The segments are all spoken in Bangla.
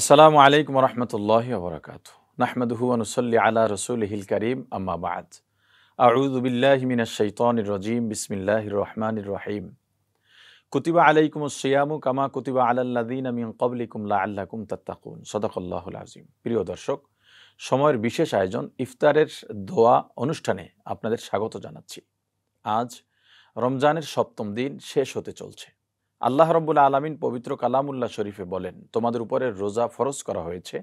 আসসালামু আলাইকুম রহমতুল্লাহি ওবরাকাতুহু নাহমাদুহু ওয়া নুসাল্লি আলা রাসূলিহিল কারীম আম্মা বা'দ আউযু বিল্লাহি মিনাশ শাইতানির রাজীম বিসমিল্লাহির রহমানির রহিম কুতিবা আলাইকুমুস সিয়ামু কামা কুতিবা আলাল্লাযীনা মিন ক্বাবলিকুম লাআল্লাকুম তাত্তাকুন সাদাকাল্লাহুল আযীম। প্রিয় দর্শক, সময়ের বিশেষ আয়োজন ইফতারের দোয়া অনুষ্ঠানে আপনাদের স্বাগত জানাচ্ছি। আজ রমজানের সপ্তম দিন শেষ হতে চলছে। আল্লাহ রাব্বুল আলামিন পবিত্র কালামুল্লাহ শরীফে বলেন, তোমাদের উপরে রোজা ফরজ করা হয়েছে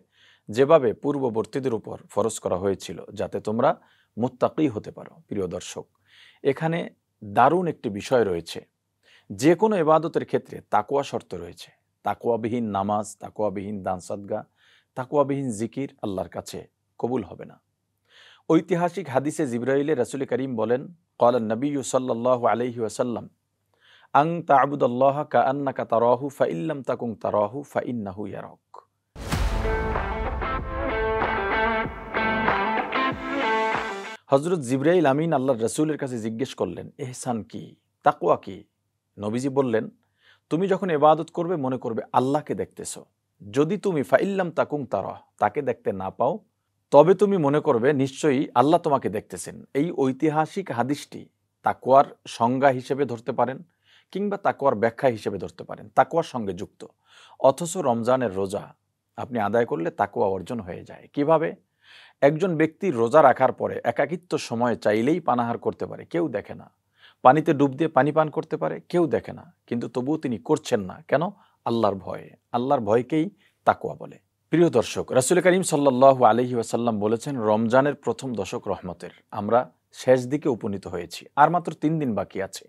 যেভাবে পূর্ববর্তীদের উপর ফরজ করা হয়েছিল, যাতে তোমরা মুত্তাকি হতে পারো। প্রিয় দর্শক, এখানে দারুণ একটি বিষয় রয়েছে। যে কোনো ইবাদতের ক্ষেত্রে তাকওয়া শর্ত রয়েছে। তাকওয়াবিহীন নামাজ, তাকওয়াবিহীন দান সাদগা, তাকওয়াবিহীন জিকির আল্লাহর কাছে কবুল হবে না। ঐতিহাসিক হাদিসে জিবরাইলে রাসূল করিম বলেন, ক্বালা নবিয়্যু সাল্লাল্লাহু আলাইহি ওয়াসাল্লাম আং তা'বুদাল্লাহা কাআন্নাকা তারাহু ফাইল্লাম তাকুন তারাহু ফাইন্নাহু ইয়ারাক। হযরত জিবরাইল আমিন আল্লাহর রাসূলের কাছে জিজ্ঞেস করলেন, ইহসান কি, তাকওয়া কি? নবীজি বললেন, তুমি যখন ইবাদত করবে মনে করবে আল্লাহকে দেখতেছো। যদি তুমি ফাইল্লাম তাকুন তারাহ, তাকে দেখতে না পাও, তবে তুমি মনে করবে নিশ্চয়ই আল্লাহ তোমাকে দেখতেছেন। এই ঐতিহাসিক হাদিসটি তাকওয়ার সংজ্ঞা হিসেবে ধরতে পারেন কিংবা তাকওয়ার ব্যাখ্যা হিসেবে ধরতে পারেন, তাকওয়ার সঙ্গে যুক্ত। অথচ রমজানের রোজা আপনি আদায় করলে তাকওয়া অর্জন হয়ে যায়। কিভাবে? একজন ব্যক্তি রোজা রাখার পরে একাকিত্ব সময়ে চাইলেই পানাহার করতে পারে, কেউ দেখে না। পানিতে ডুব দিয়ে পানি পান করতে পারে, কেউ দেখে না, কিন্তু তবুও তিনি করছেন না। কেন? আল্লাহর ভয়ে। আল্লাহর ভয়কেই তাকওয়া বলে। প্রিয় দর্শক, রাসূল করিম সাল্লাল্লাহু আলাইহি ওয়াসাল্লাম বলেছেন, রমজানের প্রথম দশক রহমতের। আমরা শেষ দিকে উপনীত হয়েছি, আর মাত্র 3 দিন বাকি আছে।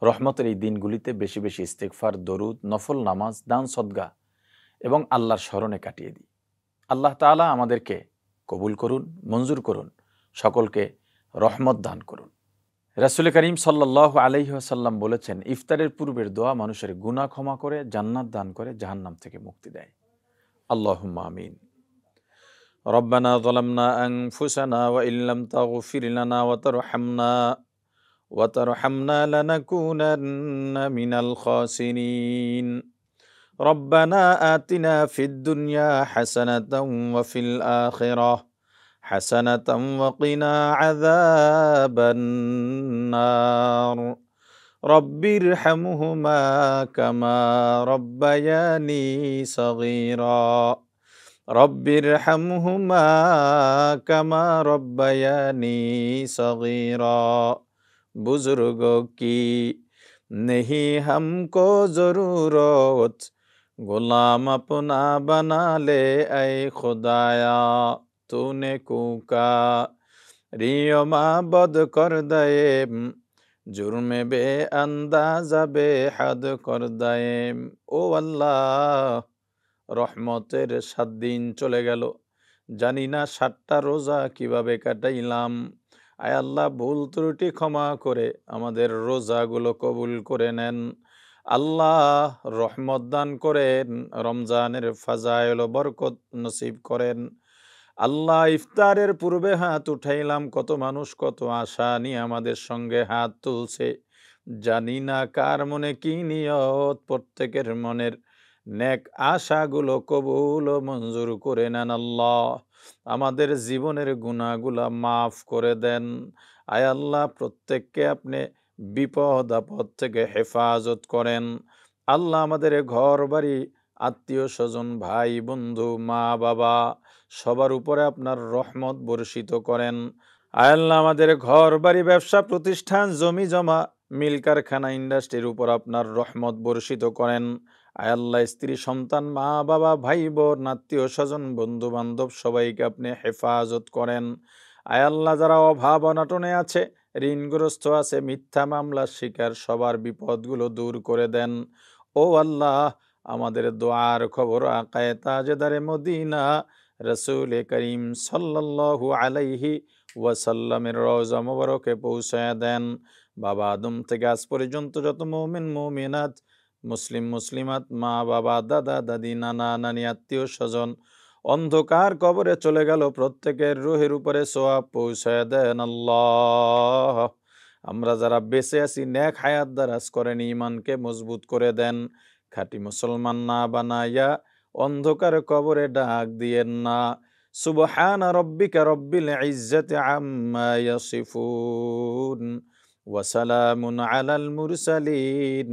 রহমতের এই দিনগুলিতে বেশি বেশি ইস্তেগফার, দরুদ, নফল নামাজ, দান সদগা এবং আল্লাহর স্মরণে কাটিয়ে দিই। আল্লাহ তাআলা আমাদেরকে কবুল করুন, মঞ্জুর করুন, সকলকে রহমত দান করুন। রাসূল করিম সাল্লাল্লাহু আলাইহি ওয়াসাল্লাম বলেছেন, ইফতারের পূর্বের দোয়া মানুষের গুনাহ ক্ষমা করে, জান্নাত দান করে, জাহান্নাম থেকে মুক্তি দেয়। আল্লাহুম্মা আমিন। রব্বানা যালামনা আনফুসানা ওয়া ইল্লাম তাগফির লানা ওয়া তারহামনা লানাকুনান্না মিনাল খাসিরিন। রব্বানা আতিনা ফিদ দুনিয়া হাসানাতাও ওয়া ফিল আখিরাহ হাসানাতাও ওয়া কিনা আযাবান নার। রব্বিরহামহুমা কামা রব্বায়ানি সগীরা। রব্বিরহামহুমা কামা রব্বায়ানি সগীরা। बुजुर्गों की नहीं हमको जरूरत, गुलाम अपना बना ले ऐ खुदाया। तूने कूका रियो माबद कर दे, जुर्म बे अंदाजा बेहद कर दे। ও আল্লাহ, রহমতের 7 দিন চলে গেল, জানি না 7টা রোজা কিভাবে কাটাইলাম। আয় আল্লাহ, ভুল ত্রুটি ক্ষমা করে আমাদের রোজাগুলো কবুল করে নেন। আল্লাহ রহমত দান করেন, রমজানের ফাজাইল ও বরকত নসিব করেন। আল্লাহ, ইফতারের পূর্বে হাত উঠাইলাম, কত মানুষ কত আশা নিয়ে আমাদের সঙ্গে হাত তুলছে। জানি না কার মনে কি নিয়ত, প্রত্যেকের মনের নেক আশাগুলো কবুল ও মঞ্জুর করে নেন। আল্লাহ, আমাদের জীবনের গুনাহগুলা মাফ করে দেন। আয় আল্লাহ, প্রত্যেককে আপনি বিপদ আপদ থেকে হেফাজত করেন। আল্লাহ, আমাদের ঘর বাড়ি, আত্মীয় স্বজন, ভাই বন্ধু, মা বাবা সবার উপরে আপনার রহমত বর্ষিত করেন। আয় আল্লাহ, আমাদের ঘর বাড়ি, ব্যবসা প্রতিষ্ঠান, জমি জমা, মিল কারখানা, ইন্ডাস্ট্রির উপর আপনার রহমত বর্ষিত করেন। আয় আল্লাহ, স্ত্রী সন্তান, মা বাবা, ভাই বোন, আত্মীয় স্বজন, বন্ধু বান্ধব সবাইকে আপনি হেফাজত করেন। আয় আল্লাহ, যারা অভাব অনাটনে আছে, ঋণগ্রস্ত আছে, মিথ্যা মামলার শিকার, সবার বিপদগুলো দূর করে দেন। ও আল্লাহ, আমাদের দোয়ার খবর আকায়ে তাজেদারে মদিনা রাসূল করিম সাল্লাল্লাহু আলাইহি ওয়াসাল্লামের রওজা মুবারকে পৌঁছায় দেন। বাবা আদম থেকে আজ পর্যন্ত যত মুমিন মুমিনাত, মুসলিম মুসলিমাত, মা বাবা, দাদা দাদি, নানা নানি, আত্মীয় স্বজন অন্ধকার কবরে চলে গেল, প্রত্যেকের রুহের উপরে সোয়াব পৌঁছায় দেন। আল্লাহ, আমরা যারা বেঁচে আছি নেক হায়াত দারাজ করেন, ঈমানকে মজবুত করে দেন, খাঁটি মুসলমান না বানাইয়া অন্ধকার কবরে ডাক দিয়েন না। সুবহানা রব্বিকা রব্বিল ইজ্জাতি আম্মা ইয়াসিফুন ওয়া সালামুন আলাল মুরসালিন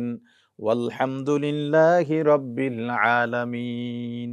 ওয়ালহামদুলিল্লাহি রব্বিল আলামিন।